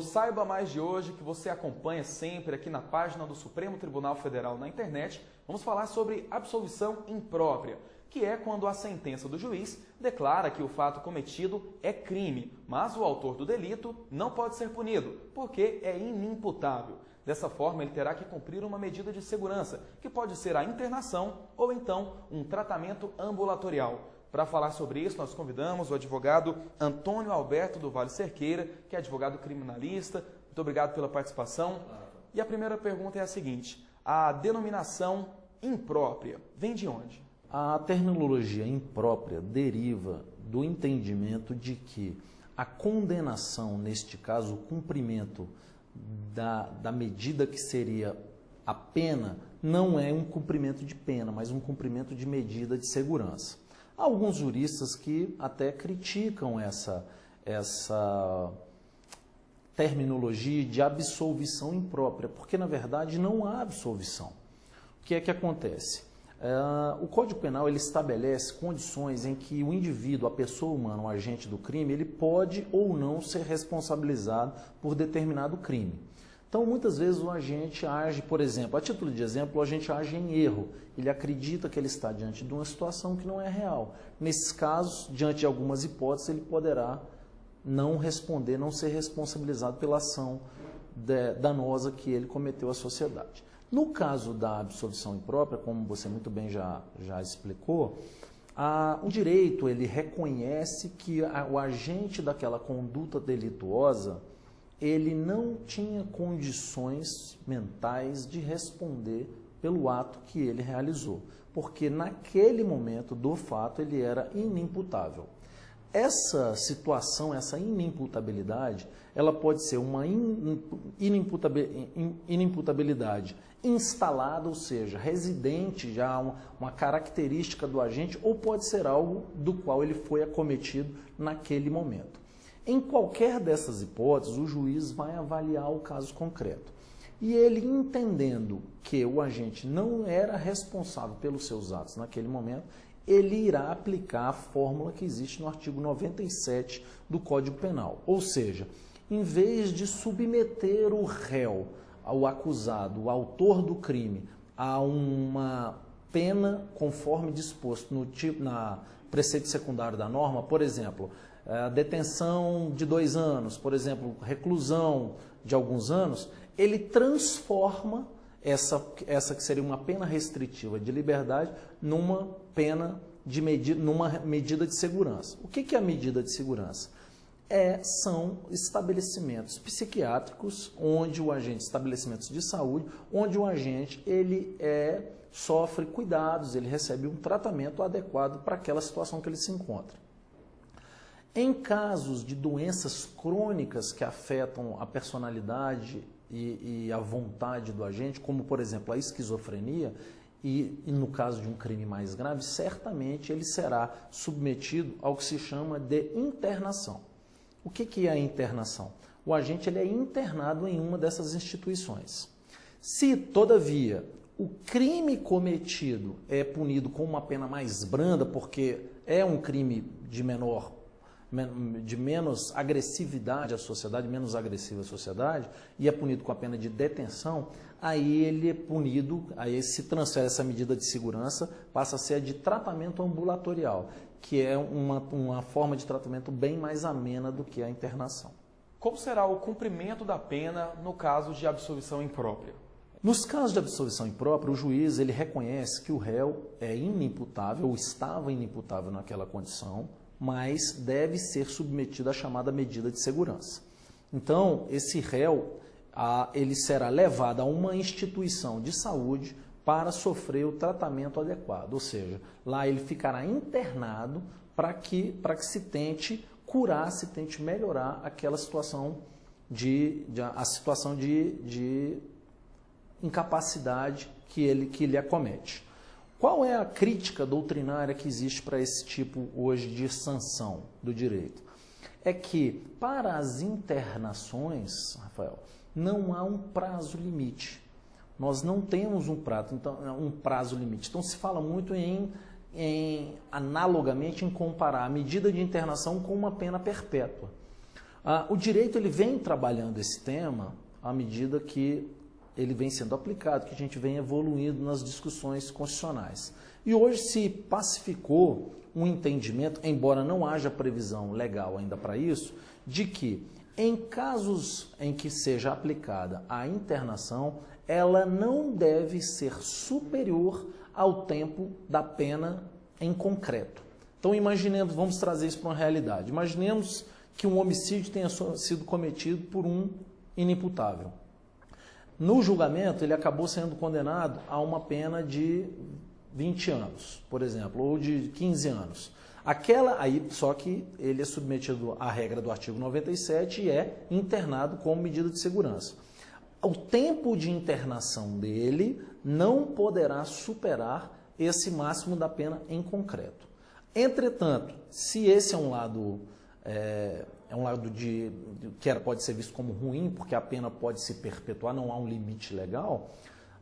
No Saiba Mais de hoje, que você acompanha sempre aqui na página do Supremo Tribunal Federal na internet, vamos falar sobre absolvição imprópria, que é quando a sentença do juiz declara que o fato cometido é crime, mas o autor do delito não pode ser punido, porque é inimputável. Dessa forma, ele terá que cumprir uma medida de segurança, que pode ser a internação ou então um tratamento ambulatorial. Para falar sobre isso, nós convidamos o advogado Antônio Alberto do Vale Cerqueira, que é advogado criminalista. Muito obrigado pela participação. E a primeira pergunta é a seguinte: a denominação imprópria vem de onde? A terminologia imprópria deriva do entendimento de que a condenação, neste caso, o cumprimento da medida que seria a pena, não é um cumprimento de pena, mas um cumprimento de medida de segurança. Há alguns juristas que até criticam essa terminologia de absolvição imprópria, porque na verdade não há absolvição. O que é que acontece? O Código Penal ele estabelece condições em que o indivíduo, a pessoa humana, o agente do crime, ele pode ou não ser responsabilizado por determinado crime. Então, muitas vezes o agente age, por exemplo, a título de exemplo, o agente age em erro. Ele acredita que ele está diante de uma situação que não é real. Nesses casos, diante de algumas hipóteses, ele poderá não responder, não ser responsabilizado pela ação danosa que ele cometeu à sociedade. No caso da absolvição imprópria, como você muito bem já explicou, o direito ele reconhece que o agente daquela conduta delituosa ele não tinha condições mentais de responder pelo ato que ele realizou, porque naquele momento do fato ele era inimputável. Essa situação, essa inimputabilidade, ela pode ser uma inimputabilidade instalada, ou seja, residente, já uma característica do agente, ou pode ser algo do qual ele foi acometido naquele momento. Em qualquer dessas hipóteses, o juiz vai avaliar o caso concreto. E ele, entendendo que o agente não era responsável pelos seus atos naquele momento, ele irá aplicar a fórmula que existe no artigo 97 do Código Penal. Ou seja, em vez de submeter o réu, ao acusado, o autor do crime, a uma pena conforme disposto na preceito secundário da norma, por exemplo, detenção de 2 anos, por exemplo, reclusão de alguns anos, ele transforma essa que seria uma pena restritiva de liberdade numa medida de segurança. O que é a medida de segurança? São estabelecimentos psiquiátricos, estabelecimentos de saúde, onde o agente ele sofre cuidados, ele recebe um tratamento adequado para aquela situação que ele se encontra. Em casos de doenças crônicas que afetam a personalidade e a vontade do agente, como por exemplo a esquizofrenia, e no caso de um crime mais grave, certamente ele será submetido ao que se chama de internação. O que é a internação? O agente ele é internado em uma dessas instituições. Se, todavia, o crime cometido é punido com uma pena mais branda, porque é um crime de menos agressividade à sociedade, menos agressiva à sociedade, e é punido com a pena de detenção, aí ele é punido, aí se transfere essa medida de segurança, passa a ser a de tratamento ambulatorial, que é uma forma de tratamento bem mais amena do que a internação. Como será o cumprimento da pena no caso de absolvição imprópria? Nos casos de absolvição imprópria, o juiz ele reconhece que o réu é inimputável, ou estava inimputável naquela condição, mas deve ser submetido à chamada medida de segurança. Então, esse réu ele será levado a uma instituição de saúde para sofrer o tratamento adequado, ou seja, lá ele ficará internado para que se tente curar, se tente melhorar aquela situação de incapacidade que ele acomete. Qual é a crítica doutrinária que existe para esse tipo hoje de sanção do direito? É que para as internações, Rafael, não há um prazo limite. Nós não temos um prazo limite. Então se fala muito analogamente em comparar a medida de internação com uma pena perpétua. O direito ele vem trabalhando esse tema à medida que ele vem sendo aplicado, que a gente vem evoluindo nas discussões constitucionais. E hoje se pacificou um entendimento, embora não haja previsão legal ainda para isso, de que em casos em que seja aplicada a internação, ela não deve ser superior ao tempo da pena em concreto. Então imaginemos, vamos trazer isso para uma realidade. Imaginemos que um homicídio tenha sido cometido por um inimputável. No julgamento, ele acabou sendo condenado a uma pena de 20 anos, por exemplo, ou de 15 anos. Só que ele é submetido à regra do artigo 97 e é internado como medida de segurança. O tempo de internação dele não poderá superar esse máximo da pena em concreto. Entretanto, se esse é um lado que pode ser visto como ruim, porque a pena pode se perpetuar, não há um limite legal,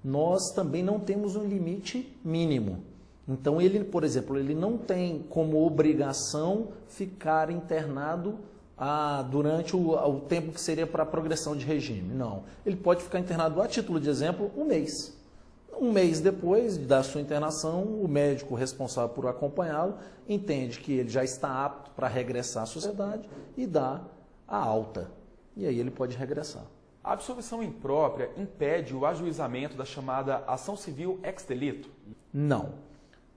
nós também não temos um limite mínimo. Então, ele, por exemplo, ele não tem como obrigação ficar internado durante o tempo que seria para a progressão de regime. Não. Ele pode ficar internado, a título de exemplo, um mês. Um mês depois da sua internação, o médico responsável por acompanhá-lo entende que ele já está apto para regressar à sociedade e dá a alta. E aí ele pode regressar. A absolvição imprópria impede o ajuizamento da chamada ação civil ex delito? Não.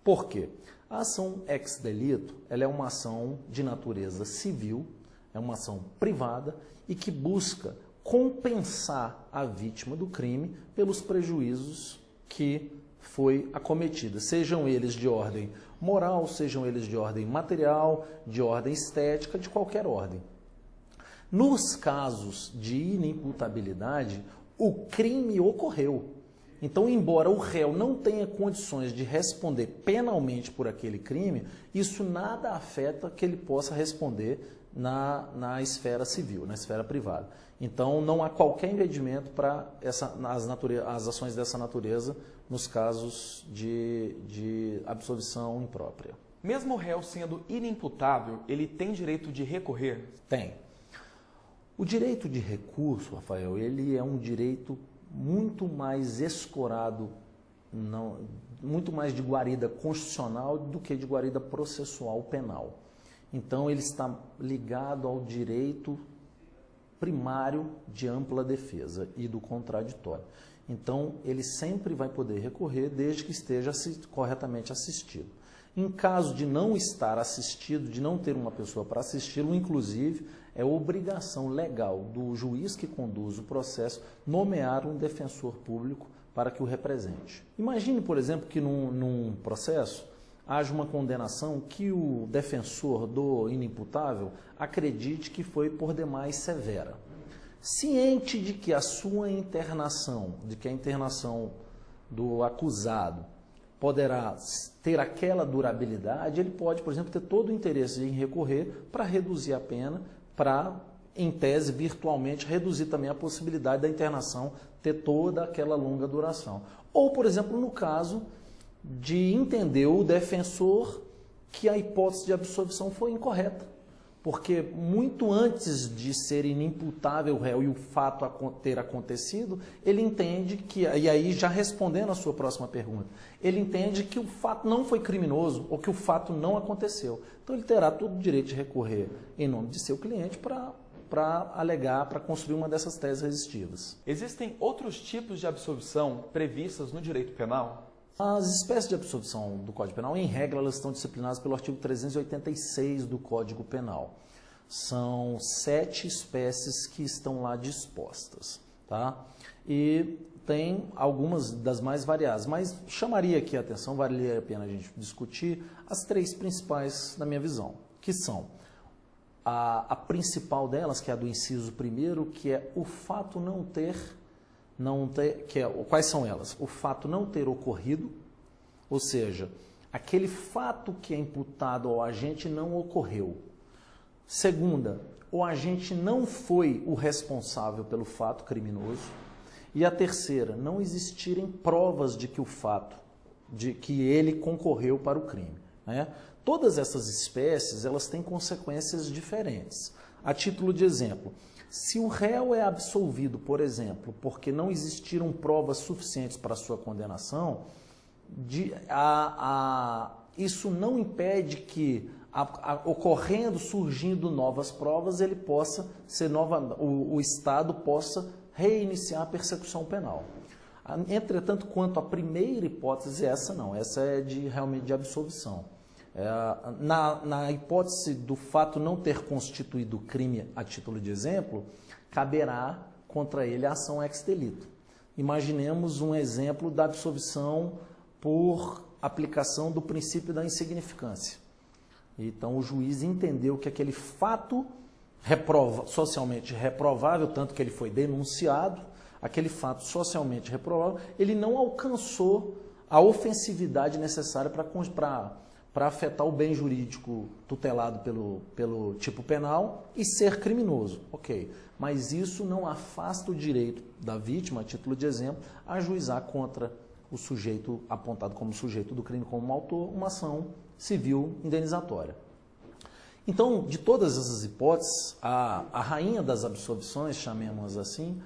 Por quê? A ação ex delito ela é uma ação de natureza civil, é uma ação privada e que busca compensar a vítima do crime pelos prejuízos que foi acometida, sejam eles de ordem moral, sejam eles de ordem material, de ordem estética, de qualquer ordem. Nos casos de inimputabilidade, o crime ocorreu. Então, embora o réu não tenha condições de responder penalmente por aquele crime, isso nada afeta que ele possa responder na esfera civil, na esfera privada. Então, não há qualquer impedimento para as ações dessa natureza nos casos de absolvição imprópria. Mesmo o réu sendo inimputável, ele tem direito de recorrer? Tem. O direito de recurso, Rafael, ele é um direito muito mais escorado, muito mais de guarida constitucional do que de guarida processual penal. Então, ele está ligado ao direito primário de ampla defesa e do contraditório. Então, ele sempre vai poder recorrer desde que esteja corretamente assistido. Em caso de não estar assistido, de não ter uma pessoa para assisti-lo, inclusive, é obrigação legal do juiz que conduz o processo nomear um defensor público para que o represente. Imagine, por exemplo, que num processo haja uma condenação que o defensor do inimputável acredite que foi por demais severa. Ciente de que a sua internação, de que a internação do acusado poderá ter aquela durabilidade, ele pode, por exemplo, ter todo o interesse em recorrer para reduzir a pena, para, em tese, virtualmente, reduzir também a possibilidade da internação ter toda aquela longa duração. Ou, por exemplo, no caso de entender o defensor que a hipótese de absolvição foi incorreta. Porque muito antes de ser inimputável o réu e o fato ter acontecido, ele entende que, e aí já respondendo a sua próxima pergunta, ele entende que o fato não foi criminoso ou que o fato não aconteceu. Então ele terá todo o direito de recorrer em nome de seu cliente para alegar, para construir uma dessas teses resistivas. Existem outros tipos de absolvição previstas no direito penal? As espécies de absolvição do Código Penal, em regra, elas estão disciplinadas pelo artigo 386 do Código Penal. São 7 espécies que estão lá dispostas, tá? E tem algumas das mais variadas, mas chamaria aqui a atenção, valeria a pena a gente discutir as 3 principais na minha visão, que são a principal delas, que é a do inciso 1º, que é o fato quais são elas? O fato não ter ocorrido, ou seja, aquele fato que é imputado ao agente não ocorreu. Segunda, o agente não foi o responsável pelo fato criminoso. E a terceira, não existirem provas de que o fato, de que ele concorreu para o crime, né? Todas essas espécies, elas têm consequências diferentes. A título de exemplo, se o réu é absolvido, por exemplo, porque não existiram provas suficientes para a sua condenação, isso não impede que, ocorrendo, surgindo novas provas, ele possa ser o Estado possa reiniciar a persecução penal. Entretanto, quanto à primeira hipótese, essa não, essa é realmente de absolvição. Na hipótese do fato não ter constituído crime a título de exemplo, caberá contra ele a ação ex delito. Imaginemos um exemplo da absolvição por aplicação do princípio da insignificância. Então, o juiz entendeu que aquele fato socialmente reprovável, tanto que ele foi denunciado, aquele fato socialmente reprovável, ele não alcançou a ofensividade necessária para afetar o bem jurídico tutelado pelo tipo penal e ser criminoso. Ok, mas isso não afasta o direito da vítima, a título de exemplo, a ajuizar contra o sujeito apontado como sujeito do crime como autor, uma ação civil indenizatória. Então, de todas essas hipóteses, a rainha das absolvições, chamemos assim,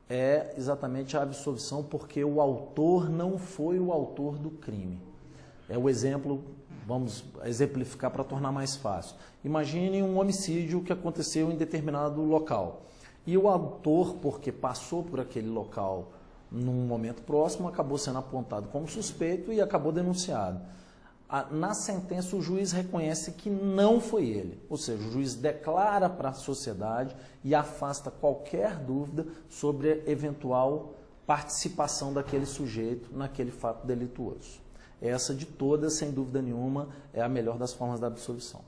é exatamente a absolvição porque o autor não foi o autor do crime. É o exemplo, vamos exemplificar para tornar mais fácil. Imagine um homicídio que aconteceu em determinado local. E o autor, porque passou por aquele local num momento próximo, acabou sendo apontado como suspeito e acabou denunciado. Na sentença, o juiz reconhece que não foi ele, ou seja, o juiz declara para a sociedade e afasta qualquer dúvida sobre a eventual participação daquele sujeito naquele fato delituoso. Essa de todas, sem dúvida nenhuma, é a melhor das formas da absolvição.